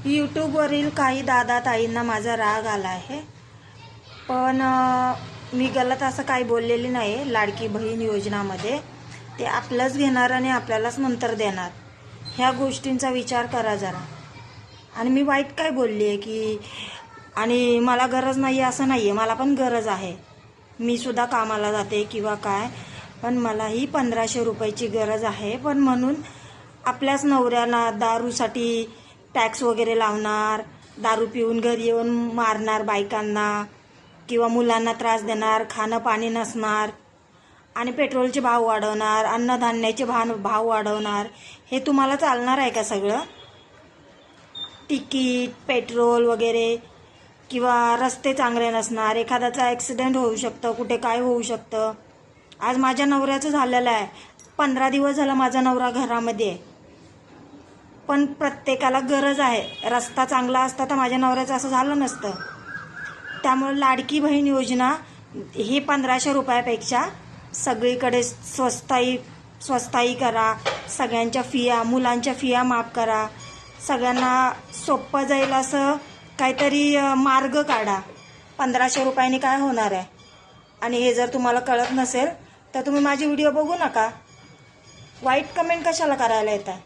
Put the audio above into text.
यूट्यूबवरील काही दादा ताईंना माझा राग आला आहे, पण मी गलत असं काही बोललेली नाही. लाडकी बहीण योजनामध्ये ते आपलंच घेणार आणि आपल्यालाच नंतर देणार, ह्या गोष्टींचा विचार करा जरा. आणि मी वाईट काय बोलली आहे की आणि मला गरज नाही असं नाही आहे, मला पण गरज आहे. मी सुद्धा कामाला जाते किंवा काय, पण मलाही 1500 रुपयाची गरज आहे. पण म्हणून आपल्याच नवऱ्याला दारूसाठी टॅक्स वगैरे लावणार, दारू पिऊन घरी येऊन मारणार बायकांना किंवा मुलांना त्रास देणार, खाणं पाणी नसणार आणि पेट्रोलचे भाव वाढवणार, अन्नधान्याचे भाव वाढवणार, हे तुम्हाला चालणार आहे का सगळं? तिकीट, पेट्रोल वगैरे किंवा रस्ते चांगले नसणार, एखाद्याचा ॲक्सिडेंट होऊ शकतं, कुठे काय होऊ शकतं. आज माझ्या नवऱ्याचं झालेलं आहे, 15 दिवस झाला माझा नवरा घरामध्ये आहे. पण प्रत्येकाला गरज आहे. रस्ता चांगला असता तर माझ्या नवऱ्याचं असं झालं नसतं. त्यामुळे लाडकी बहीण योजना ही 1500 रुपयापेक्षा सगळीकडे स्वस्ताई करा. सगळ्यांच्या फिया, मुलांच्या फिया माफ करा. सगळ्यांना सोपं जाईल असं काहीतरी मार्ग काढा. 1500 रुपयांनी काय होणार आहे? आणि हे जर तुम्हाला कळत नसेल तर तुम्ही माझे व्हिडिओ बघू नका. वाईट कमेंट कशाला करायला येत आहे?